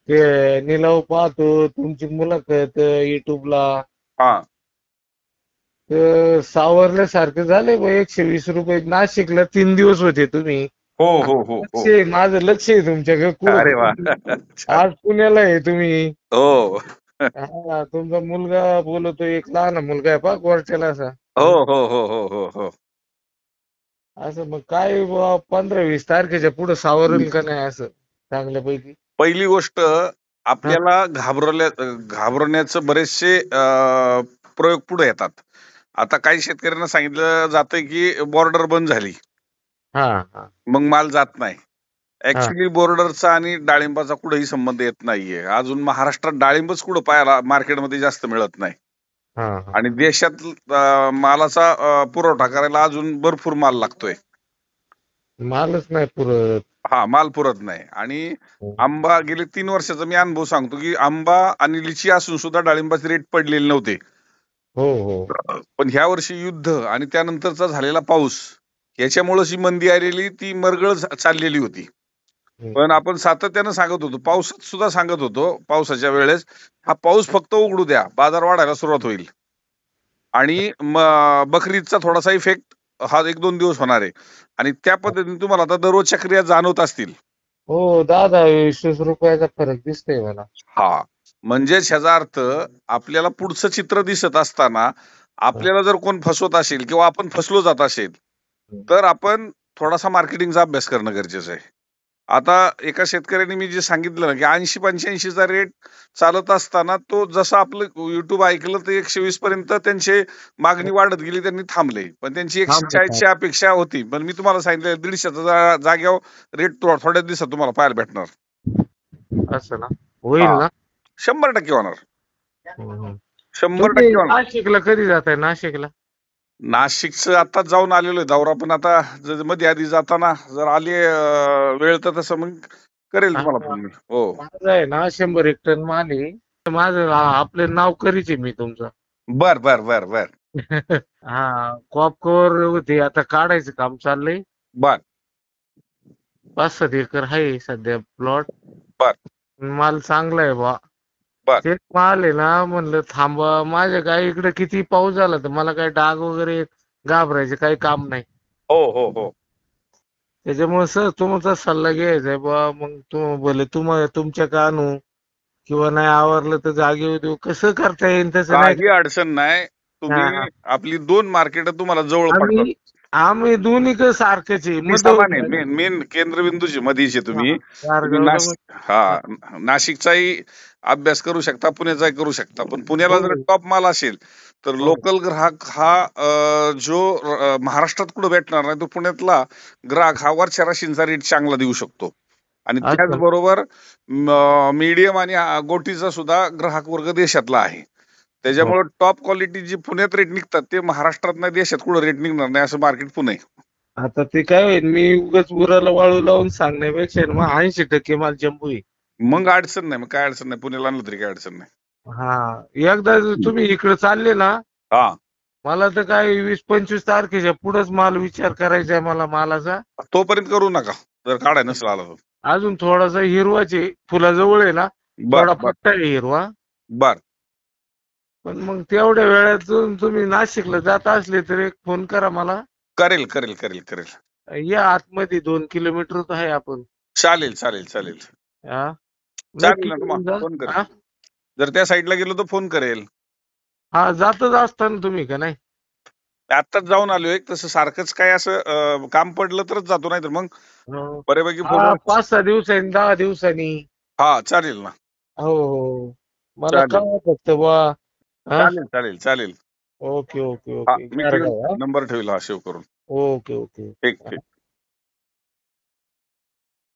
ते निलाव पाहतो, तुमची मुलाखत युट्यूबला. हा. सावरल्यासारखं झालंय बा. 120 रुपये नाशिकला 3 दिवस होते तुम्ही. हो हो हो लक्ष हो. आहे, माझं लक्ष आहे तुमच्याकडे. अरे वा. कुठं छान. आज पुण्याला आहे तुम्ही. हो हा, तुमचा मुलगा बोलतो, एक लहान मुलगा आहे पा गोरट्याला असा. हो हं? हो हो हो हो हो. असं मग काय बुवा, 15-20 तारखेच्या पुढे सावरेल का नाही असं चांगल्यापैकी? पहिली गोष्ट, हा आपल्याला घाबरण्याचं बरेचसे प्रयोग पुढे येतात. आता काही शेतकऱ्यांना सांगितलं जातंय की बॉर्डर बंद झाली, हा हा मग माल जात नाही. हा ऍक्च्युली बॉर्डरचा आणि डाळिंबाचा कुठेही संबंध येत नाहीये. अजून महाराष्ट्रात डाळिंबच कुठं पाहायला मार्केटमध्ये जास्त मिळत नाही. हा हा. आणि देशात मालाचा पुरवठा करायला अजून भरपूर माल लागतोय. मालच नाही पुरत. हा, माल पुरत नाही. आणि आंबा, गेले 3 वर्षाचा मी अनुभव सांगतो की आंबा आणि लिची असून सुद्धा डाळिंबाचे रेट पडलेले नव्हते. हो हो. पण ह्या वर्षी युद्ध आणि त्यानंतरचा झालेला पाऊस, याच्यामुळे जी मंदी आलेली ती मरगळ चाललेली होती. पण हम्म. आपण सातत्यानं सांगत होतो, पावसात सुद्धा सांगत होतो, पावसाच्या वेळेस हा पाऊस फक्त उघडू द्या, बाजार वाढायला सुरुवात होईल. आणि बकरीदचा थोडासा इफेक्ट हा 1-2 दिवस होणार आहे. आणि त्या पद्धतीने तुम्हाला आता दररोजच्या क्रिया जाणवत असतील. हो, 10-10, 20-20 रुपयाचा फरक दिसतोय मला. हा, म्हणजेच ह्याचा अर्थ, आपल्याला पुढचं चित्र दिसत असताना हं, आपल्याला जर कोण फसवत असेल किंवा आपण फसलो जात असेल, हं. तर आपण थोडासा मार्केटिंगचा अभ्यास करणं गरजेचं आहे. आता एका शेतकऱ्याने मी जे सांगितलं ना, की 80-85चा रेट चालत असताना, तो जसं आपलं युट्यूब ऐकलं तर 120 पर्यंत त्यांची मागणी वाढत गेली, त्यांनी थांबले. पण त्यांची थांबले 140ची अपेक्षा होती. पण मी तुम्हाला सांगितलं 150च्या जागेवर रेट थोड्या दिवसात तुम्हाला पाहायला भेटणार. असं ना, होईल हा, ना. 100% होणार. हं. शंभर तुम्ही टक्के होणार. नाशिकला कधी जाताय नाशिकला? नाशिकचं आताच जाऊन आलेलो आहे दौरा, पण आता मध्ये आधी जाताना जर आली वेळ, तर तसं मग करेल हा, तुम्हाला फोन मी. हो. माझं आहे ना 100 एक टन माल आहे. माझं आपले नाव करीच आहे मी तुमचं. बर बर बर बर हा, कॉप कव्हर होते, आता काढायचं काम चाललंय. बर 5-7 एकर आहे सध्या प्लॉट. बर माल चांगला आहे बा. बर. तेच माल आहे ना, म्हणलं थांबा. माझ्या काय इकडे किती पाऊस झाला तर मला काय डाग वगैरे घाबरायचे काही काम नाही. हो हो हो. त्याच्यामुळे सर तुमचा सल्ला घ्यायचा आहे बा. मग भले तुमच्या का आणू किंवा नाही आवरलं तर जागेवर देऊ, कसं करता येईल तसं नाही काही का? अडचण नाही. हा. तुम्ही आपली 2 मार्केट तुम्हाला जवळ पडतात. आम्ही आम्ही दोन्ही सारखेच आहे, ती मध समान आहे. मेन मेन केंद्रबिंदूचे मधीचे तुम्ही. तुम्ही गारगावला. हा, नाशिकचाही अभ्यास करू शकता, पुण्याचाही करू शकता. पण पुण्याला जर हो टॉप माल असेल, तर हो. लोकल ग्राहक हा जो महाराष्ट्रात कुठं भेटणार नाही, तो पुण्यातला ग्राहक हा वरच्या राशींचा रेट चांगला देऊ शकतो. आणि असं. त्याचबरोबर मीडियम आणि गोटीचा सुद्धा ग्राहक वर्ग देशातला आहे. हो. त्याच्यामुळे टॉप क्वालिटी जी पुण्यात रेट निघतात, ते महाराष्ट्रात नाही, देशात कुठं रेट निघणार नाही, असं मार्केट पुणे. आता ते काय होईल, मी उगाच उराला वाळू लावून सांगण्यापेक्षा ना, मग 80% माल जम्बू आहे. मग अडचण नाही, मग काय अडचण नाही, पुण्याला आणलं तरी काय अडचण नाही. हा, एकदा जर तुम्ही इकडे चालले ना, हा, मला तर काय 20-25 तारखेच्या पुढेच माल विचार करायचा आहे मला मालाचा. तोपर्यंत करू नका, जर काढाय नसेल आला तर. अजून थोडासा हिरवाचे फुलाजवळ आहे ना, बर थोडा बर पट्टा आहे हिरवा. बर. पण मग तेवढ्या वेळातून तुम्ही नाशिकला जात असले तर एक फोन करा मला. करेल करेल करेल करेल. या आतमध्ये 2 किलोमीटर तर आहे आपण. चालेल चालेल चालेल. हा, चालेल नक्की ना, येऊन तुम्हाला जा. फोन करेल. हा जर त्या साईडला गेलो तर फोन करेल. हा, जातच असताना तुम्ही का नाही? आत्ताच जाऊन आलोय. तसं सारखंच काय असं काम पडलं तरच जातो, नाही तर मग हो. बऱ्यापैकी हा, फोनवर. 5-6 दिवसांनी, 10 दिवसांनी. हा, चालेल ना. हो हो. मला चालेल कळवा फक्त बा. हा. चालेल चालेल चालेल. ओके ओके हा, ओके. मी ठेवील गारगाव. हा. नंबर, ठेवील हा सेव्ह करून. Okay okay. ठीक ठीक.